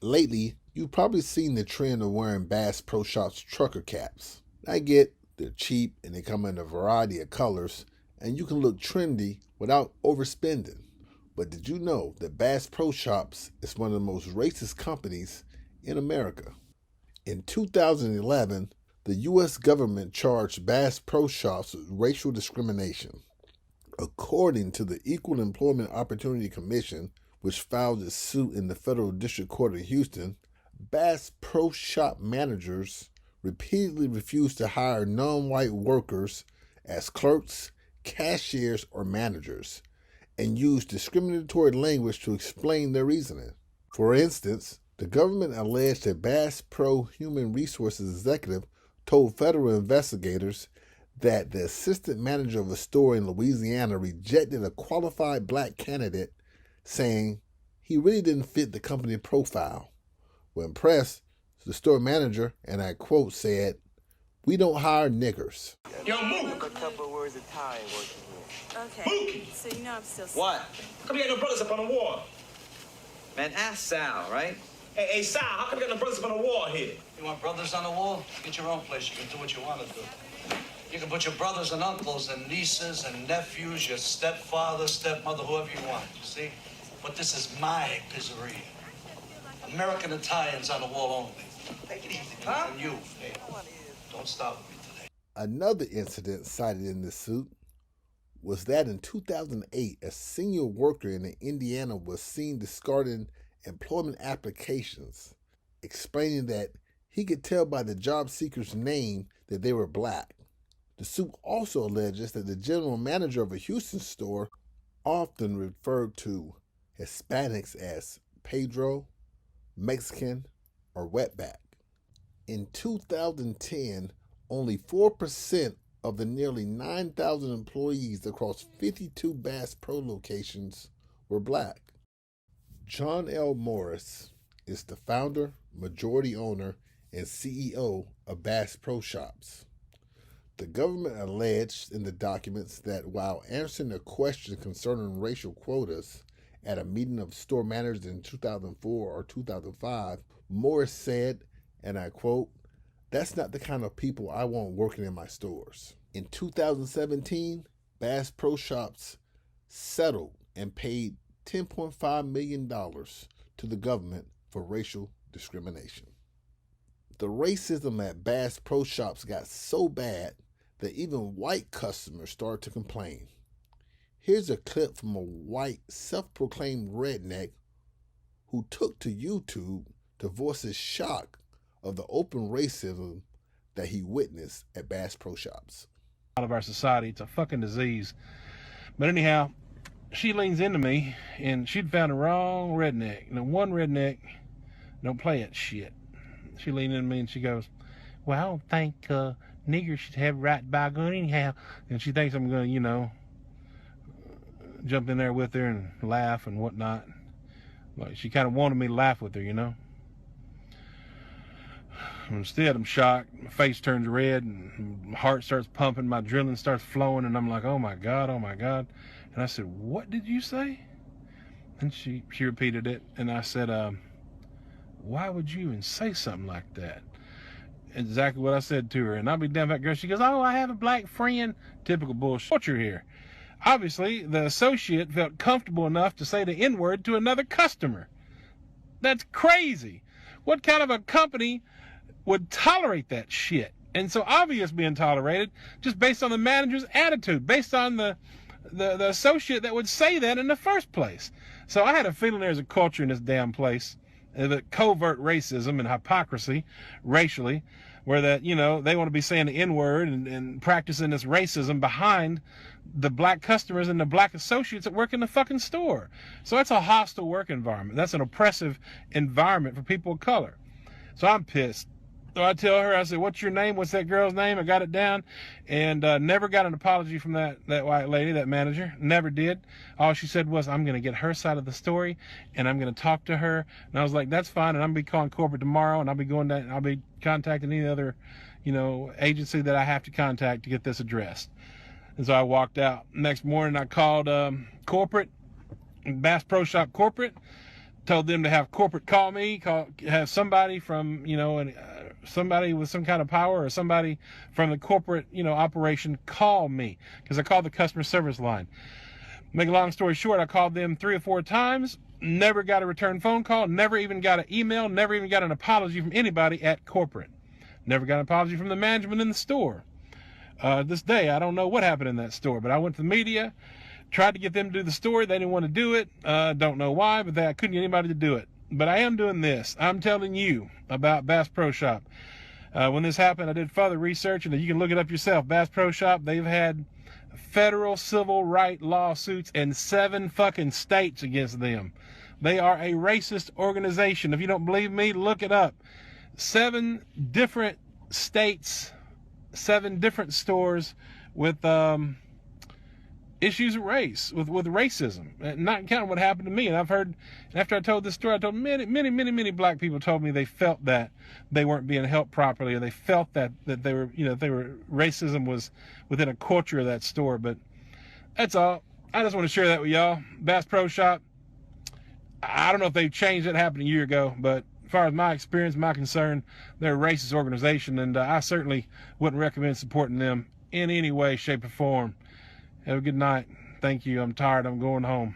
Lately, you've probably seen the trend of wearing Bass Pro Shops trucker caps. I get they're cheap and they come in a variety of colors, and you can look trendy without overspending. But did you know that Bass Pro Shops is one of the most racist companies in America? In 2011, the U.S. government charged Bass Pro Shops with racial discrimination. According to the Equal Employment Opportunity Commission, which filed its suit in the Federal District Court of Houston, Bass Pro Shop managers repeatedly refused to hire non-white workers as clerks, cashiers, or managers, and used discriminatory language to explain their reasoning. For instance, the government alleged that Bass Pro Human Resources executive told federal investigators that the assistant manager of a store in Louisiana rejected a qualified black candidate, saying he really didn't fit the company profile. When pressed, the store manager, and I quote, said, "We don't hire niggers." Yo, Mook! A couple of words of Thai working here. Okay. Mookie! So you know I'm still... What? How come you got no brothers up on the wall? Man, ask Sal, right? Hey, Sal, how come you got no brothers up on the wall here? You want brothers on the wall? Get your own place. You can do what you want to do. You can put your brothers and uncles and nieces and nephews, your stepfather, stepmother, whoever you want, you see? But this is my pizzeria. American Italians on the wall only. Take it easy, huh? And you, hey, don't stop with me today. Another incident cited in this suit was that in 2008, a senior worker in Indiana was seen discarding employment applications, explaining that he could tell by the job seeker's name that they were black. The suit also alleges that the general manager of a Houston store often referred to Hispanics as Pedro, Mexican, or wetback. In 2010, only 4% of the nearly 9,000 employees across 52 Bass Pro locations were black. John L. Morris is the founder, majority owner, and CEO of Bass Pro Shops. The government alleged in the documents that while answering a question concerning racial quotas at a meeting of store managers in 2004 or 2005, Morris said, and I quote, "That's not the kind of people I want working in my stores." In 2017, Bass Pro Shops settled and paid $10.5 million to the government for racial discrimination. The racism at Bass Pro Shops got so bad that even white customers started to complain. Here's a clip from a white self-proclaimed redneck who took to YouTube to voice his shock of the open racism that he witnessed at Bass Pro Shops. Out of our society, it's a fucking disease. But anyhow, she leans into me and she'd found the wrong redneck. And the one redneck don't play that shit. She leaned into me and she goes, "Well, I don't think niggers should have right to buy a gun anyhow." And she thinks I'm going to, jump in there with her and laugh and whatnot. Like she kind of wanted me to laugh with her. Instead, I'm shocked. My face turns red and my heart starts pumping. My adrenaline starts flowing. And I'm like, oh my God. And I said, "What did you say?" And she repeated it. And I said, "Why would you even say something like that?" Exactly what I said to her. And I'll be damn that girl. She goes, "Oh, I have a black friend." Typical bullshit. What you're here. Obviously, the associate felt comfortable enough to say the N-word to another customer. That's crazy. What kind of a company would tolerate that shit? And so obvious being tolerated just based on the manager's attitude, based on the associate that would say that in the first place. So I had a feeling there's a culture in this damn place, the covert racism and hypocrisy racially, where that, they want to be saying the N-word and practicing this racism behind the black customers and the black associates that work in the fucking store. So that's a hostile work environment. That's an oppressive environment for people of color. So I'm pissed. So I tell her, I said, "What's your name? What's that girl's name?" I got it down, and never got an apology from that white lady, that manager. Never did. All she said was, "I'm going to get her side of the story, and I'm going to talk to her." And I was like, "That's fine." And I'm going to be calling corporate tomorrow, and I'll be going down, I'll be contacting any other, agency that I have to contact to get this addressed. And so I walked out. Next morning, I called corporate, Bass Pro Shop corporate. told them to have corporate call me, have somebody from, somebody with some kind of power or somebody from the corporate, operation call me, because I called the customer service line. Make a long story short, I called them 3 or 4 times, never got a return phone call, never even got an email, never even got an apology from anybody at corporate. Never got an apology from the management in the store. This day, I don't know what happened in that store, but I went to the media, tried to get them to do the story. They didn't want to do it. Don't know why, but I couldn't get anybody to do it. But I am doing this. I'm telling you about Bass Pro Shop. When this happened, I did further research, and you can look it up yourself. Bass Pro Shop, they've had federal civil rights lawsuits in 7 fucking states against them. They are a racist organization. If you don't believe me, look it up. 7 different states, 7 different stores with issues of race, with racism, not counting what happened to me. And I've heard, after I told this story, I told many black people told me they felt that they weren't being helped properly, or they felt that they were, racism was within a culture of that store. But that's all. I just want to share that with y'all. Bass Pro Shop, I don't know if they've changed. It happened a year ago, but as far as my experience, my concern, they're a racist organization, and I certainly wouldn't recommend supporting them in any way, shape, or form. Have a good night. Thank you. I'm tired. I'm going home.